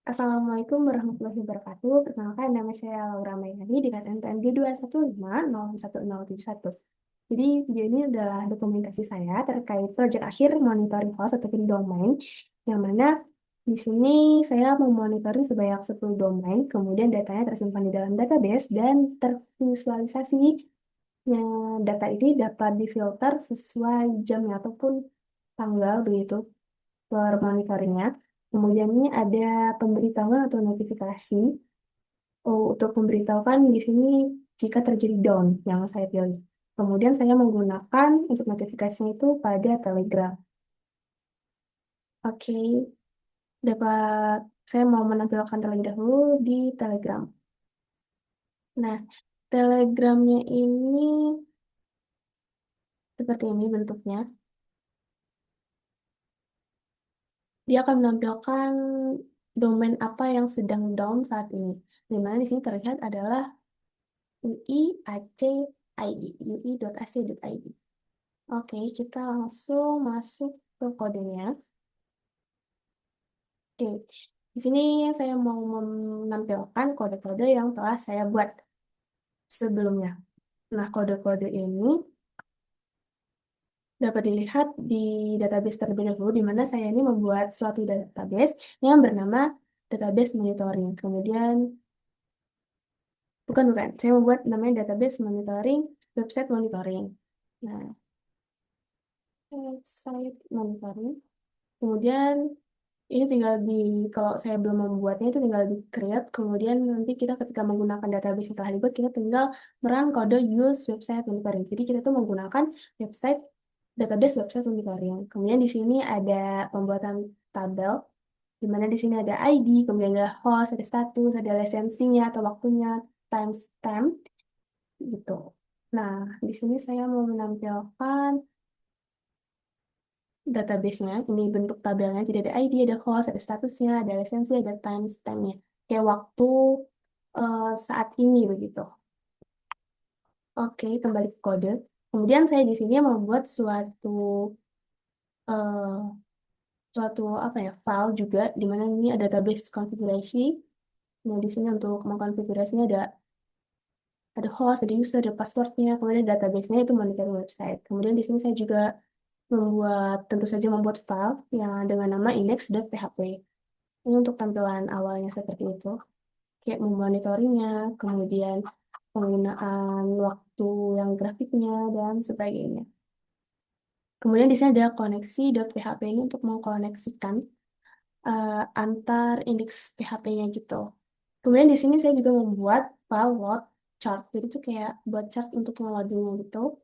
Assalamualaikum warahmatullahi wabarakatuh. Perkenalkan, nama saya Laura Mayani dengan NPM 215011071. Jadi, video ini adalah dokumentasi saya terkait proyek akhir monitoring host ataupun domain, yang mana di sini saya memonitoring sebanyak 10 domain, kemudian datanya tersimpan di dalam database dan tervisualisasi. Yang data ini dapat difilter sesuai jamnya ataupun tanggal begitu per monitoringnya. Kemudian ini ada pemberitahuan atau notifikasi. Untuk memberitahukan di sini jika terjadi down yang saya pilih. Kemudian saya menggunakan untuk notifikasinya itu pada Telegram. Oke, dapat saya mau menampilkan terlebih dahulu di Telegram. Nah, Telegramnya ini seperti ini bentuknya. Dia akan menampilkan domain apa yang sedang down saat ini. Di mana di sini terlihat adalah ui.ac.id. Oke, kita langsung masuk ke kodenya. Oke, di sini saya mau menampilkan kode-kode yang telah saya buat sebelumnya. Nah, kode-kode ini dapat dilihat di database terlebih dahulu, di mana saya ini membuat suatu database yang bernama database monitoring. Kemudian, bukan, saya membuat namanya database monitoring, website monitoring. Nah, website monitoring. Kemudian ini tinggal kalau saya belum membuatnya itu tinggal di create, kemudian nanti kita ketika menggunakan database yang telah dibuat, kita tinggal merun kode use website monitoring. Jadi kita tuh menggunakan website, database website monitoring. Kemudian di sini ada pembuatan tabel, di mana di sini ada ID, kemudian ada host, ada status, ada lisensinya atau waktunya, timestamp, gitu. Nah, di sini saya mau menampilkan database-nya, ini bentuk tabelnya, jadi ada ID, ada host, ada statusnya, ada lisensi, ada timestamp-nya. Kayak waktu saat ini begitu. Oke, kembali ke kode. Kemudian saya di sini membuat eh, suatu apa ya, file juga, di mana ini ada database konfigurasi. Nah, di sini untuk mengkonfigurasinya ada host, ada user, ada passwordnya, kemudian database-nya itu monitoring website. Kemudian di sini saya juga tentu saja membuat file yang dengan nama index.php. Ini untuk tampilan awalnya seperti itu, kayak memonitorinya, kemudian penggunaan waktu yang grafiknya, dan sebagainya. Kemudian di sini ada koneksi.php ini untuk mengkoneksikan antar indeks PHP-nya gitu. Kemudian di sini saya juga membuat file load chart. Jadi itu kayak buat chart untuk yang loadingnya gitu,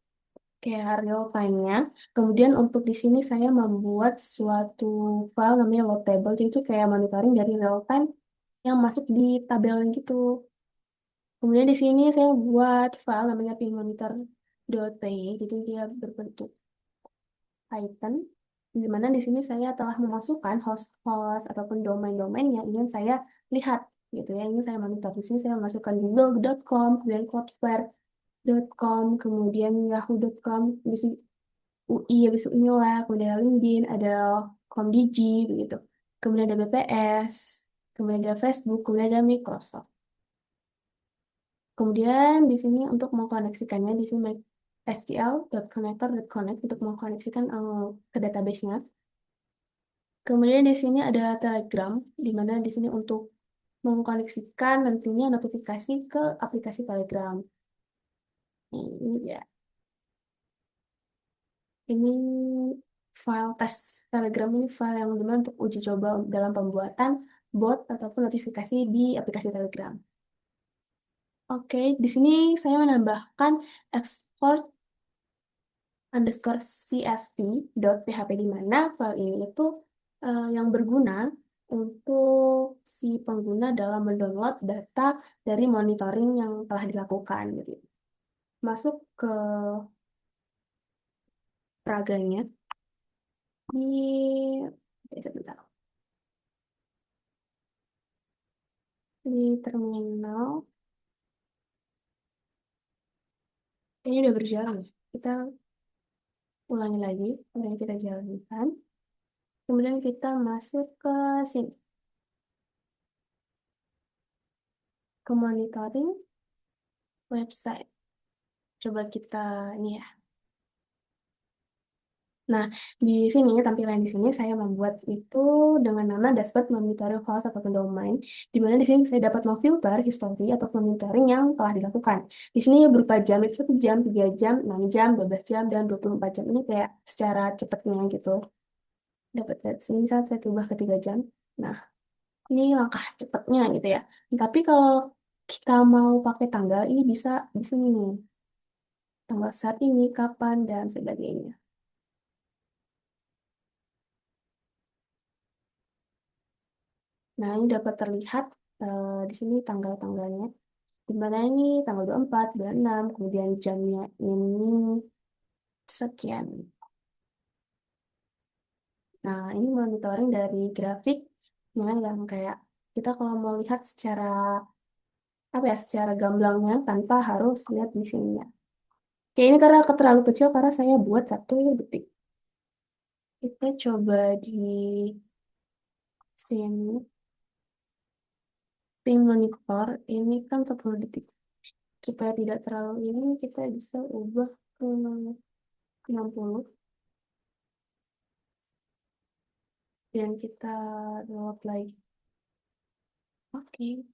kayak real time-nya. Kemudian untuk di sini saya membuat suatu file namanya load table. Jadi itu kayak monitoring dari real time yang masuk di tabel gitu. Kemudian di sini saya buat file namanya pingmonitor.py. Jadi dia berbentuk Python, di mana di sini saya telah memasukkan host-host ataupun domain-domain yang ingin saya lihat, gitu ya, ingin saya monitor. Di sini saya memasukkan google.com, kemudian cloudflare.com, kemudian yahoo.com, habis itu UI, habis itu Unila, kemudian ada LinkedIn, ada Komdigi, begitu. Kemudian ada BPS, kemudian ada Facebook, kemudian ada Microsoft. Kemudian di sini untuk mengkoneksikannya, di sini stl.connector.connect untuk mengkoneksikan ke database-nya. Kemudian di sini ada Telegram, di mana di sini untuk mengkoneksikan nantinya notifikasi ke aplikasi Telegram. Ini ya, ini file tes Telegram, ini file yang dimana untuk uji coba dalam pembuatan bot ataupun notifikasi di aplikasi Telegram. Oke, di sini saya menambahkan export underscore csv.php, di mana file ini itu yang berguna untuk si pengguna dalam mendownload data dari monitoring yang telah dilakukan. Gitu. Masuk ke raganya di sebentar, di terminal. Ini udah berjalan ya. Kita ulangi lagi, kemudian kita jalankan. Kemudian kita masuk ke sini. ke monitoring website. Coba kita ini ya. Nah, di sini tampilan di sini saya membuat itu dengan nama dashboard monitoring host atau domain, di mana di sini saya dapat memfilter history atau monitoring yang telah dilakukan. Di sini berupa jam itu 1 jam, 3 jam, 6 jam, 12 jam, dan 24 jam. Ini kayak secara cepatnya gitu. Dapat dari sini saat saya ubah ke 3 jam. Nah, ini langkah cepatnya gitu ya. Tapi kalau kita mau pakai tanggal, ini bisa di sini nih. Tanggal saat ini, kapan, dan sebagainya. Nah, ini dapat terlihat di sini tanggal-tanggalnya. Di mana ini tanggal 24, bulan 6, kemudian jamnya ini sekian. Nah, ini monitoring dari grafiknya yang kayak kita kalau mau lihat secara apa ya, secara gamblangnya tanpa harus lihat di sini ya. Oke, ini karena terlalu kecil karena saya buat 1 detik. Kita coba di sini. Tim monitor ini kan 10 detik. Supaya tidak terlalu ini, kita bisa ubah ke 60 dan kita load lagi. Oke.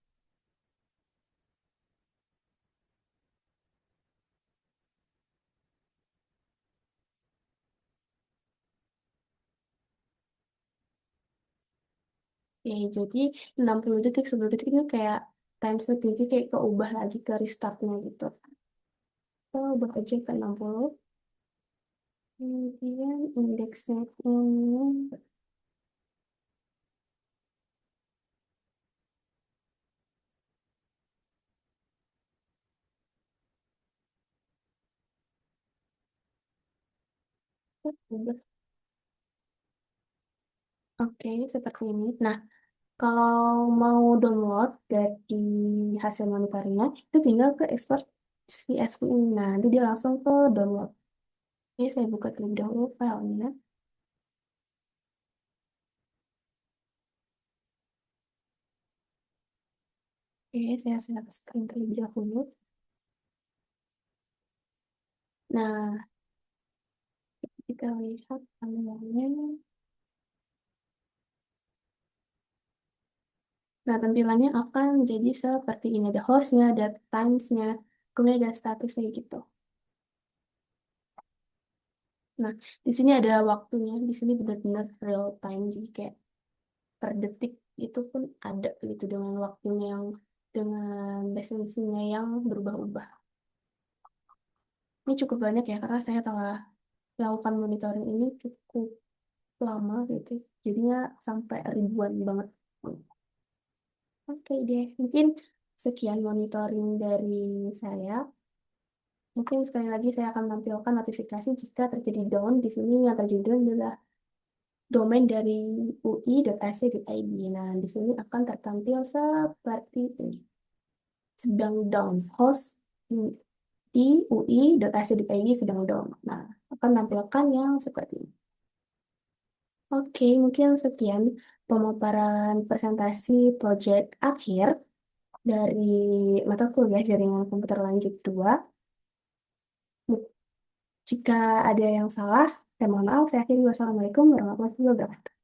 Oke, jadi 60 detik, 10 detik itu kayak time slip, jadi kayak keubah lagi ke restartnya gitu. Kita ubah aja ke 60. Kemudian indeksnya ini kita ubah. Oke, seperti ini. Nah, kalau mau download dari hasil monitoringnya, itu tinggal ke export CSV ini. Nah, nanti dia langsung ke download. Oke, saya buka terlebih dahulu filenya. Oke, saya share screen terlebih dahulu. Nah, kita lihat tampilannya. Nah, tampilannya akan jadi seperti ini. Ada hostnya, ada times-nya, kemudian ada statusnya gitu. Nah, di sini ada waktunya. Di sini benar-benar real time. Jadi kayak per detik itu pun ada gitu dengan waktunya yang dengan definisinya yang berubah-ubah. Ini cukup banyak ya karena saya telah melakukan monitoring ini cukup lama gitu. Jadinya sampai ribuan banget. Oke deh, mungkin sekian monitoring dari saya. Mungkin sekali lagi saya akan menampilkan notifikasi jika terjadi down. Di sini yang terjadi down adalah domain dari ui.ac.id. Nah, di sini akan tertampil seperti ini. Sedang down. Host di ui.ac.id sedang down. Nah, akan menampilkan yang seperti ini. Oke, mungkin sekian pemaparan presentasi proyek akhir dari mata kuliah Jaringan Komputer Lanjut 2. Jika ada yang salah, saya mohon maaf. Saya akhiri. Wassalamualaikum warahmatullahi wabarakatuh.